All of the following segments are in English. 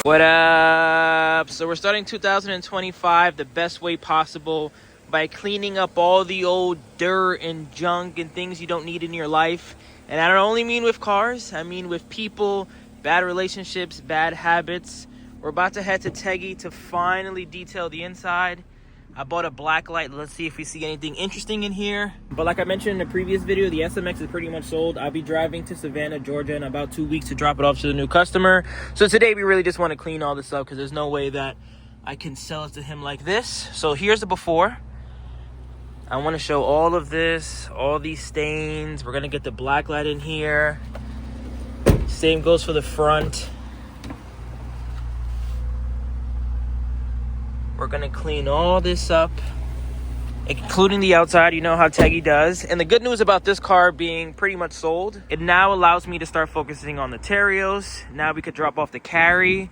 What up? So we're starting 2025 the best way possible by cleaning up all the old dirt and junk and things you don't need in your life. And I don't only mean with cars, I mean with people, bad relationships, bad habits. We're about to head to Teggys to finally detail the inside. I bought a black light. Let's see if we see anything interesting in here. But like I mentioned in the previous video, the SMX is pretty much sold. I'll be driving to Savannah, Georgia in about 2 weeks to drop it off to the new customer. So today we really just want to clean all this up because there's no way that I can sell it to him like this. So here's the before. I want to show all of this, all these stains. We're going to get the black light in here. Same goes for the front. We're gonna clean all this up, including the outside. You know how Teggys does. And the good news about this car being pretty much sold, it now allows me to start focusing on the Terios. Now we could drop off the carry.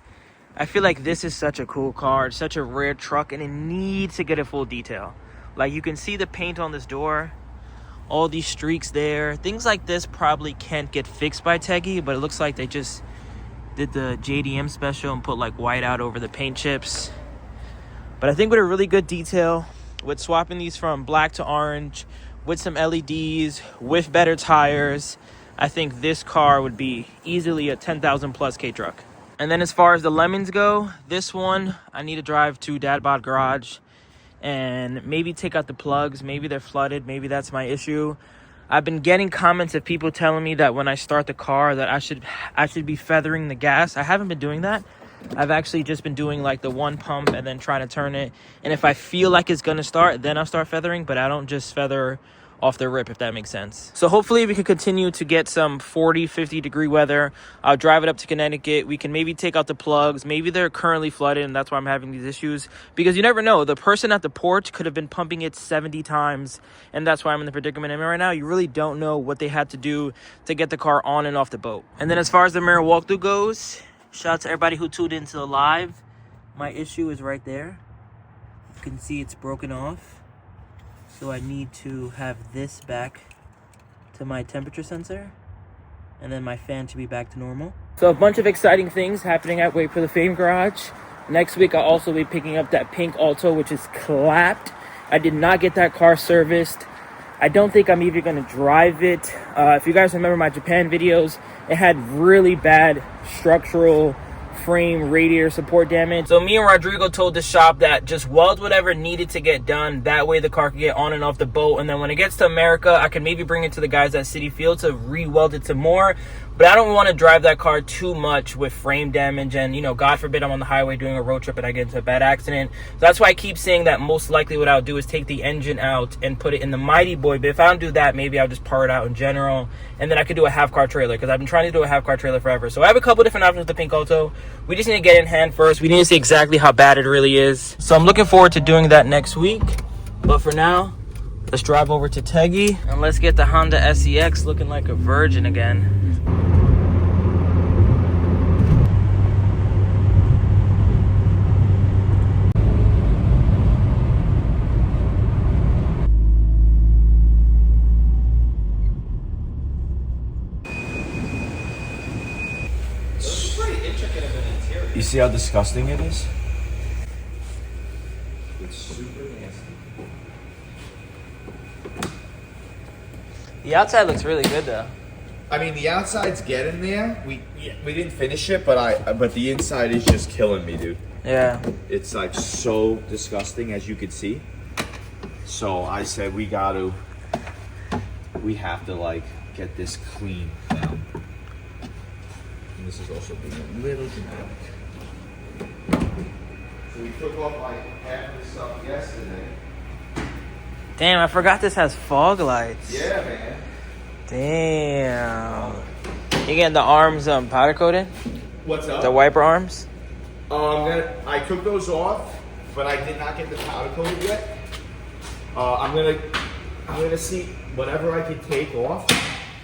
I feel like this is such a cool car. It's such a rare truck, and it needs to get a full detail. Like, you can see the paint on this door, all these streaks there. Things like this probably can't get fixed by Teggys, but it looks like they just did the JDM special and put like white out over the paint chips. But I think with a really good detail, with swapping these from black to orange, with some LEDs, with better tires, I think this car would be easily a 10,000 plus K truck. And then as far as the lemons go, this one, I need to drive to Dad Bod Garage and maybe take out the plugs. Maybe they're flooded. Maybe that's my issue. I've been getting comments of people telling me that when I start the car that I should be feathering the gas. I haven't been doing that. I've actually just been doing like the one pump and then trying to turn it. And if I feel like it's going to start, then I'll start feathering. But I don't just feather off the rip, if that makes sense. So hopefully we can continue to get some 40, 50 degree weather. I'll drive it up to Connecticut. We can maybe take out the plugs. Maybe they're currently flooded and that's why I'm having these issues. Because you never know. The person at the porch could have been pumping it 70 times. And that's why I'm in the predicament I'm in right now. You really don't know what they had to do to get the car on and off the boat. And then as far as the Mira walkthrough goes, shout out to everybody who tuned into the live. My issue is right there. You can see it's broken off. So I need to have this back to my temperature sensor. And then my fan should be back to normal. So a bunch of exciting things happening at WayBeforeTheFame garage. Next week I'll also be picking up that pink Alto, which is clapped. I did not get that car serviced. I don't think I'm even going to drive it. If you guys remember my Japan videos, it had really bad structural frame radiator support damage. So me and Rodrigo told the shop that just weld whatever needed to get done. That way the car can get on and off the boat. And then when it gets to America, I can maybe bring it to the guys at City Field to re-weld it some more. But I don't want to drive that car too much with frame damage. And, you know, God forbid I'm on the highway doing a road trip and I get into a bad accident. So that's why I keep saying that most likely what I'll do is take the engine out and put it in the Mighty Boy. But if I don't do that, maybe I'll just par it out in general. And then I could do a half-car trailer because I've been trying to do a half-car trailer forever. So I have a couple different options with the pink Alto. We just need to get in hand first. We need to see exactly how bad it really is. So I'm looking forward to doing that next week. But for now, let's drive over to Teggys and let's get the Honda SMX looking like a virgin again. You see how disgusting it is? It's super nasty. The outside looks really good though. I mean, the outside's getting there. We didn't finish it, but the inside is just killing me, dude. Yeah. It's like so disgusting, as you can see. So I said we have to like get this clean down. And this is also being a little dramatic. So we took off like half of the stuff yesterday. Damn, I forgot this has fog lights. Yeah, man. Damn. You getting the arms powder coated? What's up? The wiper arms? I took those off, but I did not get the powder coated yet. I'm gonna see whatever I can take off.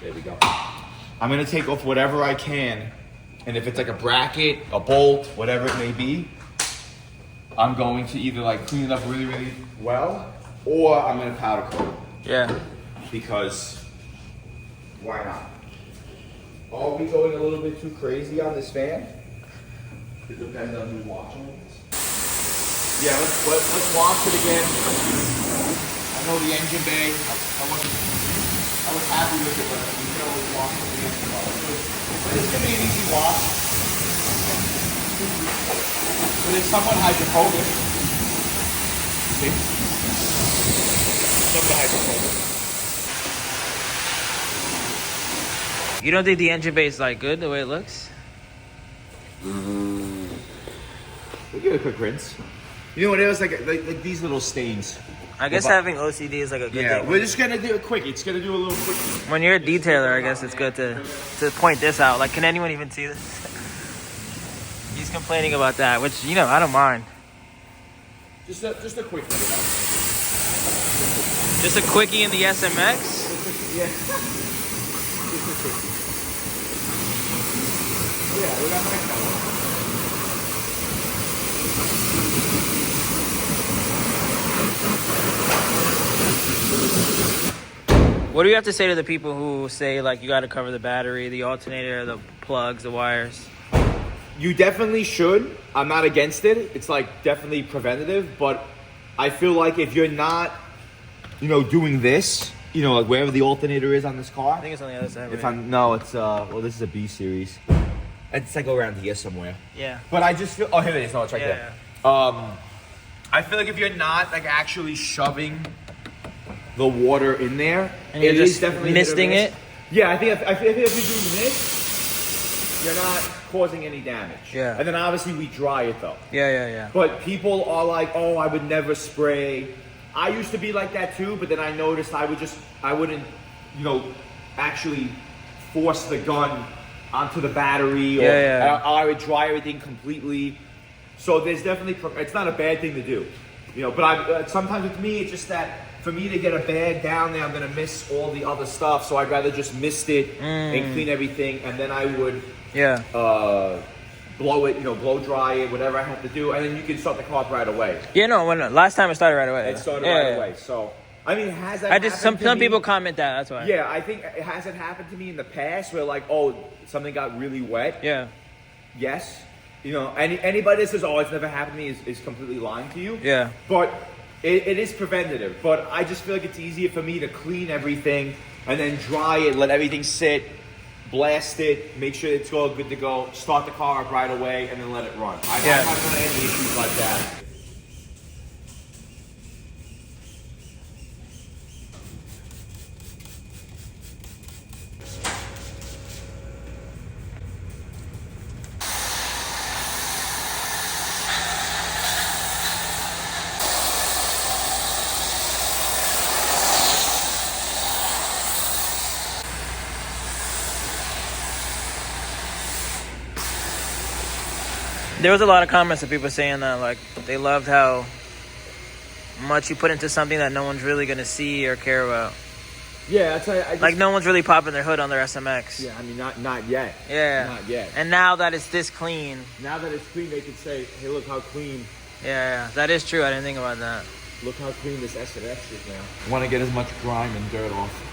There we go. I'm gonna take off whatever I can, and if it's like a bracket, a bolt, whatever it may be, I'm going to either like clean it up really, really well, or I'm gonna powder coat it. Yeah. Because why not? Are we going a little bit too crazy on this fan? It depends on who's watching it. Yeah, let's watch it again. I know the engine bay. I was happy with it, but we can always watch it again. But it's gonna be an easy watch. But it's somewhat hydrophobic. See? Somewhat hydrophobic. You don't think the engine bay is like good the way it looks? We'll give it a quick rinse. You know what it was like these little stains. I guess having OCD is like a good thing. We're just gonna do it quick. It's gonna do a little quick. When you're a detailer, I guess it's good to point this out. Like, can anyone even see this? He's complaining about that, which, you know, I don't mind. Just a quick one. Just a quickie in the SMX? Yeah. Yeah, we got my camera. What do you have to say to the people who say, like, you got to cover the battery, the alternator, the plugs, the wires? You definitely should. I'm not against it. It's like definitely preventative, but I feel like if you're not, you know, doing this, you know, like wherever the alternator is on this car. I think it's on the other side. If I'm no, it's well, this is a B series. It's like around here somewhere. Yeah. But I just feel. Oh, here it is. No, it's right there. I feel like if you're not like actually shoving the water in there, And you're it just is definitely misting hit or it? miss. Yeah, I think if you're doing this, you're not causing any damage. Yeah. And then obviously we dry it though. Yeah. But people are like, oh, I would never spray. I used to be like that too, but then I noticed I wouldn't, you know, actually force the gun onto the battery, or I would dry everything completely. So there's definitely, it's not a bad thing to do, you know. But sometimes with me, it's just that for me to get a bag down there, I'm gonna miss all the other stuff. So I'd rather just mist it and clean everything, and then I would blow it, you know, blow dry it, whatever I have to do, and then you can start the car up right away. Yeah, no, last time it started right away. It started right away. So I mean, has that happened some to me? people comment that, that's why. Yeah, I think it hasn't happened to me in the past where like, oh, something got really wet. Yeah. Yes. You know, anybody that says, oh, it's never happened to me is completely lying to you. Yeah. But it is preventative. But I just feel like it's easier for me to clean everything and then dry it, let everything sit, blast it, make sure it's all good to go, start the car up right away, and then let it run. I'm not going to have any issues like that. There was a lot of comments of people saying that, like, they loved how much you put into something that no one's really going to see or care about. Yeah, that's how like, no one's really popping their hood on their SMX. Yeah, I mean, not yet. Yeah. Not yet. And now that it's this clean. Now that it's clean, they can say, hey, look how clean. Yeah, that is true. I didn't think about that. Look how clean this SMX is now. I want to get as much grime and dirt off.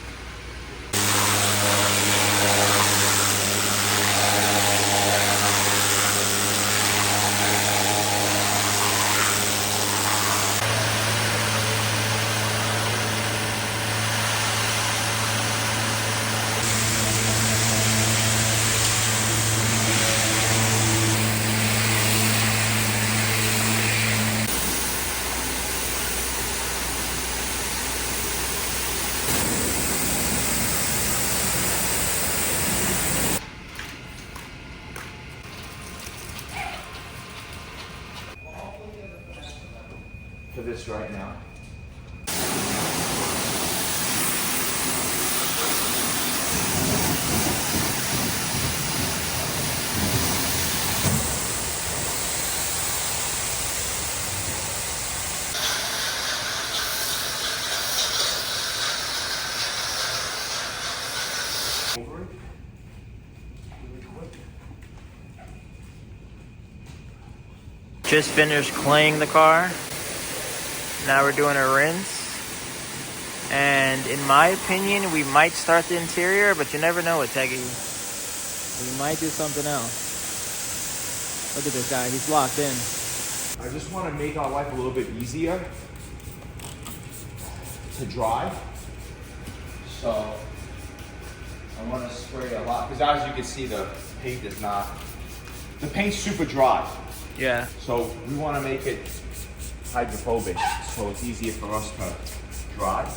For this right now. Over it. Really quick. Just finished cleaning the car. Now we're doing a rinse. And in my opinion, we might start the interior, but you never know with Teggys. We might do something else. Look at this guy, he's locked in. I just want to make our life a little bit easier to dry. So I want to spray a lot, because as you can see, the paint's super dry. Yeah. So we want to make it hydrophobic, so it's easier for us to dry.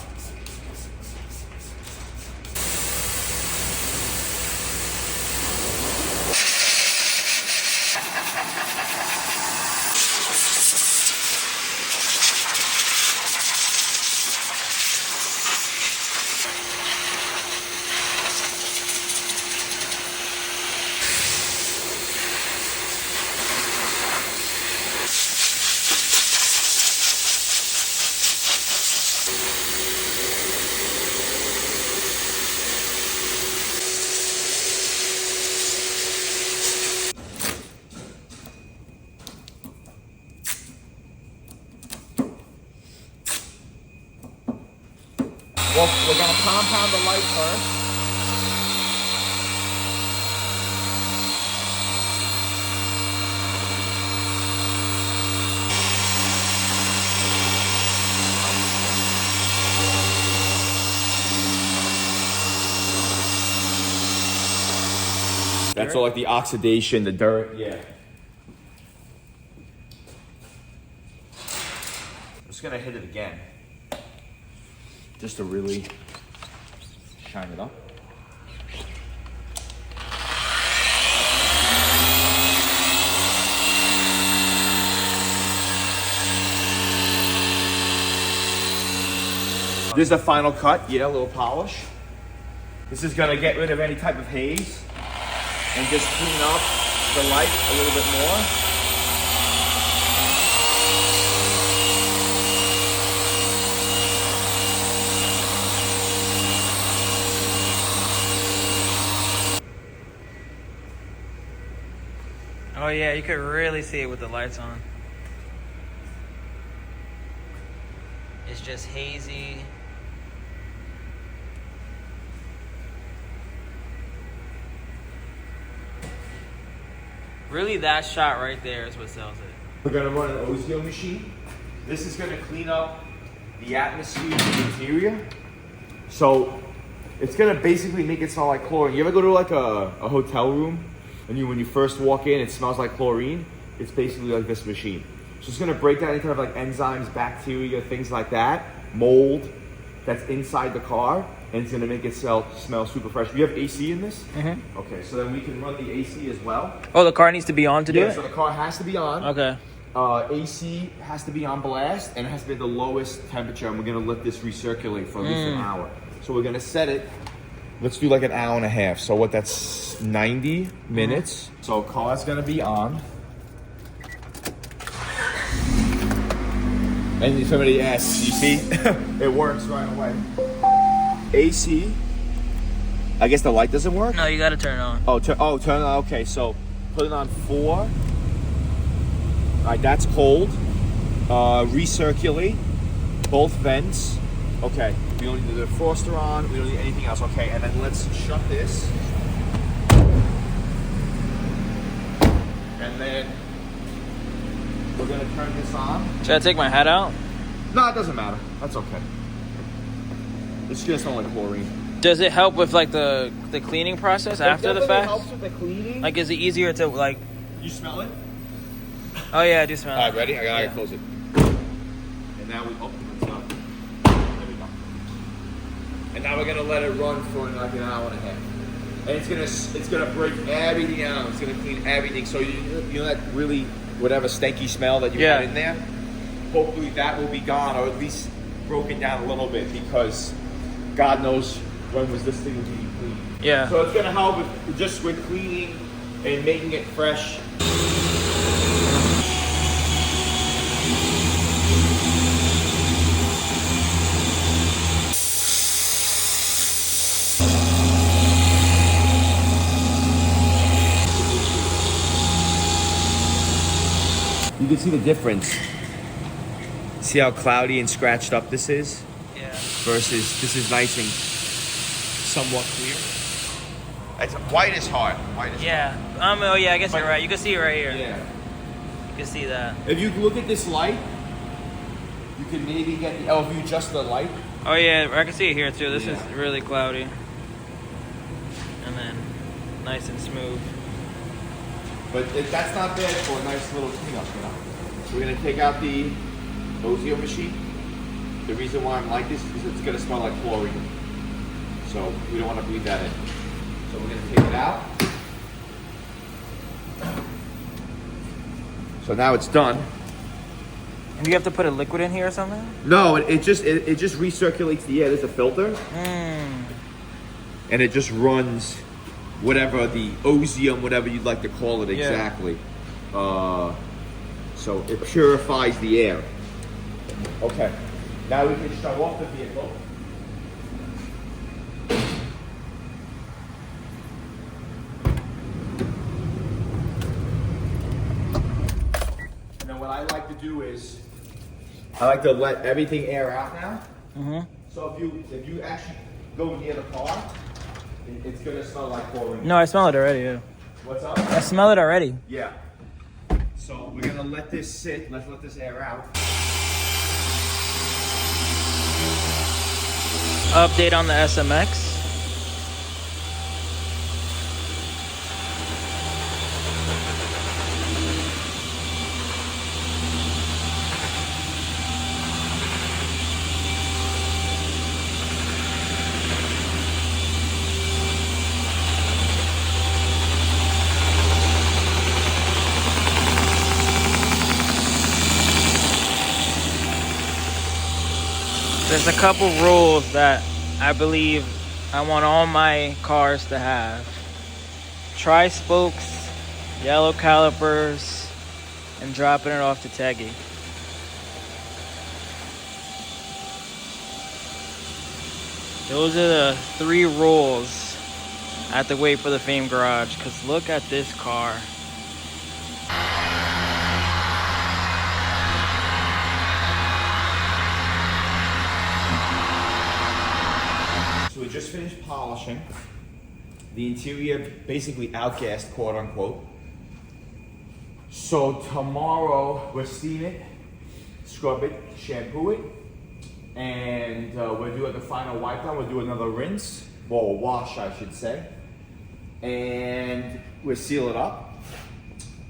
Well, we're gonna compound the light first. That's all like the oxidation, the dirt, yeah. I'm just gonna hit it again. Just to really shine it up. This is the final cut, yeah, a little polish. This is gonna get rid of any type of haze and just clean up the light a little bit more. Oh yeah, you could really see it with the lights on. It's just hazy. Really, that shot right there is what sells it. We're gonna run an OZIUM machine. This is gonna clean up the atmosphere of the interior. So it's gonna basically make it smell like chlorine. You ever go to like a hotel room and when you first walk in, it smells like chlorine? It's basically like this machine. So it's gonna break down any kind of like enzymes, bacteria, things like that, mold that's inside the car, and it's gonna make it smell super fresh. Do you have AC in this? Mm-hmm. Okay, so then we can run the AC as well. Oh, the car needs to be on to do it? So the car has to be on. Okay. AC has to be on blast, and it has to be at the lowest temperature, and we're gonna let this recirculate for at least an hour. So we're gonna set it, let's do like an hour and a half. So what, that's 90 minutes. So car's gonna be on. And somebody asks, you see, it works right away. AC, I guess the light doesn't work? No, you gotta turn it on. Turn it on, okay, so put it on 4. All right, that's cold. Recirculate, both vents. Okay, we don't need the defroster on, we don't need anything else. Okay, and then let's shut this. And then we're gonna turn this on. Should I take my hat out? No, it doesn't matter. That's okay. It's just not like chlorine. Does it help with like the cleaning process after the fact? It helps with the cleaning. Like, is it easier to like? You smell it? Oh yeah, I do smell it. All right, ready? I gotta close it. And now we open it up. There we go. And now we're gonna let it run for like an hour and a half. And it's gonna break everything out. It's gonna clean everything. So you know that really whatever stanky smell that you had in there. Hopefully that will be gone, or at least broken down a little bit, because God knows when was this thing being cleaned. Yeah. So it's gonna help with cleaning and making it fresh. You can see the difference. See how cloudy and scratched up this is? Yeah. Versus this is nice and somewhat clear. It's white is hard. White is Yeah. Oh yeah, I guess you're right. You can see it right here. hard. Yeah. You can see that. If you look at this light, you can maybe get the. Oh, if you adjust the light. Oh yeah, I can see it here too. This is Yeah. really cloudy. And then nice and smooth. But that's not bad for a nice little cleanup, you know. We're gonna take out the OZIUM machine. The reason why I'm like this is because it's gonna smell like chlorine. So we don't want to breathe that in. So we're gonna take it out. So now it's done. And do you have to put a liquid in here or something? No, it just recirculates the air. There's a filter, and it just runs whatever the OZIUM, whatever you'd like to call it exactly. So it purifies the air. Okay, now we can shut off the vehicle. And then what I like to do is, I like to let everything air out now. So if you actually go near the car, it's gonna smell like chlorine. No, I smell it already. Yeah. What's up? I smell it already. Yeah. So we're gonna let this sit. Let's let this air out. Update on the SMX. There's a couple rules that I believe I want all my cars to have. Tri-spokes, yellow calipers, and dropping it off to Teggy. Those are the 3 rules at the Wait for the Fame garage, because look at this car. So we just finished polishing. The interior basically outgassed, quote unquote. So tomorrow we'll steam it, scrub it, shampoo it, and we'll do like a final wipe down. We'll do another rinse, well, a wash I should say, and we'll seal it up.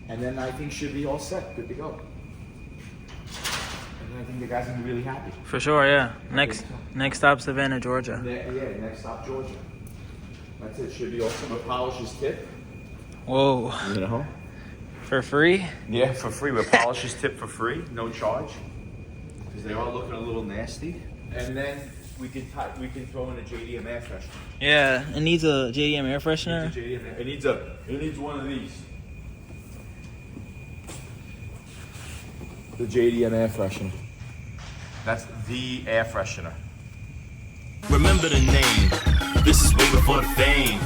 And then I think should be all set, good to go. And I think the guys are gonna be really happy. For sure, yeah. Next stop, Savannah, Georgia. Yeah, next stop, Georgia. That's it, should be awesome. We'll polish his tip. Whoa. You know? For free? Yeah, for free. We'll polish his tip for free, no charge. Because they are looking a little nasty. And then we can throw in a JDM air freshener. Yeah, it needs a JDM air freshener. It needs one of these. The JDM air freshener. That's the air freshener. Remember the name. This is way before the fame.